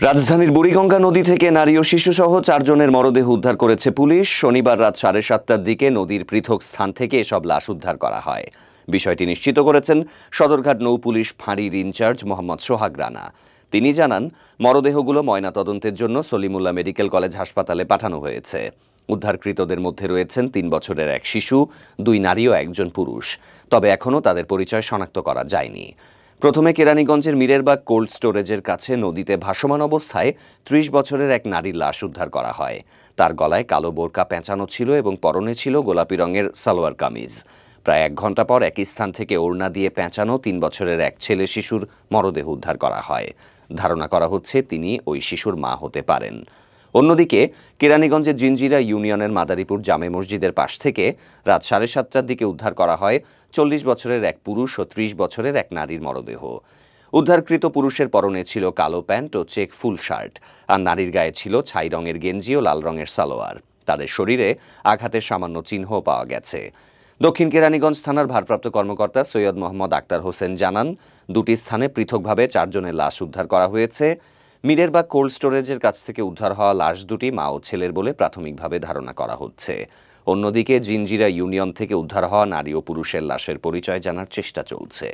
রাজধানীর বুড়িগঙ্গা নদী থেকে নারী ও শিশুসহ 4 জনের মরদেহ উদ্ধার করেছে পুলিশ। শনিবার রাত 7:30টার দিকে নদীর পৃথক স্থান থেকে এসব লাশ উদ্ধার করা হয়। বিষয়টি নিশ্চিত করেছেন সদরঘাট নৌ পুলিশ ফাঁড়ির ইনচার্জ মোহাম্মদ সোহাগ রানা। তিনি জানান, মরদেহগুলো ময়নাতদন্তের জন্য সলিমুল্লাহ মেডিকেল কলেজ হাসপাতালে পাঠানো হয়েছে। উদ্ধারকৃতদের মধ্যে রয়েছেন 3 বছরের এক শিশু, 2 নারী ও 1 জন পুরুষ। তবে এখনও তাদের পরিচয় শনাক্ত করা যায়নি। প্রথমে কেরানীগঞ্জের মিরেরবাগ কোল্ড স্টোরেজের কাছে নদীতে ভাসমান অবস্থায় 30 বছরের এক নারীর লাশ উদ্ধার করা হয়। তার গলায় কালো বোরকা পেঁচানো ছিল এবং পরনে ছিল গোলাপি রঙের সালোয়ার কামিজ। প্রায় 1 ঘন্টা পর একই স্থান থেকে ওড়না দিয়ে পেঁচানো 3 বছরের এক ছেলে শিশুর মরদেহ উদ্ধার করা হয়। ধারণা করা হচ্ছে তিনি ওই শিশুর মা হতে পারেন। অন্যদিকে কেরানীগঞ্জের জিঞ্জিরা ইউনিয়নের মাদারীপুর জামে মসজিদের পাশ থেকে রাত 7:30টার দিকে উদ্ধার করা হয় 40 বছরের এক পুরুষ ও 30 বছরের এক নারীর মরদেহ। উদ্ধারকৃত পুরুষের পরনে ছিল কালো প্যান্ট ও চেক ফুল শার্ট, আর নারীর গায়ে ছিল ছাই রঙের গেঞ্জি ও লাল রঙের সালোয়ার। তাদের শরীরে আঘাতের সামান্য চিহ্নও পাওয়া গেছে। দক্ষিণ কেরানীগঞ্জ থানার ভারপ্রাপ্ত কর্মকর্তা সৈয়দ মোহাম্মদ আক্তার হোসেন জানান, 2টি স্থানে পৃথকভাবে 4 জনের লাশ উদ্ধার করা হয়েছে। মিরেরবাগ কোল্ড স্টোরেজের কাছ থেকে উদ্ধার হওয়া লাশ দুটি মা ও ছেলের বলে প্রাথমিকভাবে ধারণা করা হচ্ছে। অন্যদিকে জিঞ্জিরা ইউনিয়ন থেকে উদ্ধার হওয়া নারী ও পুরুষের লাশের পরিচয় জানার চেষ্টা চলছে।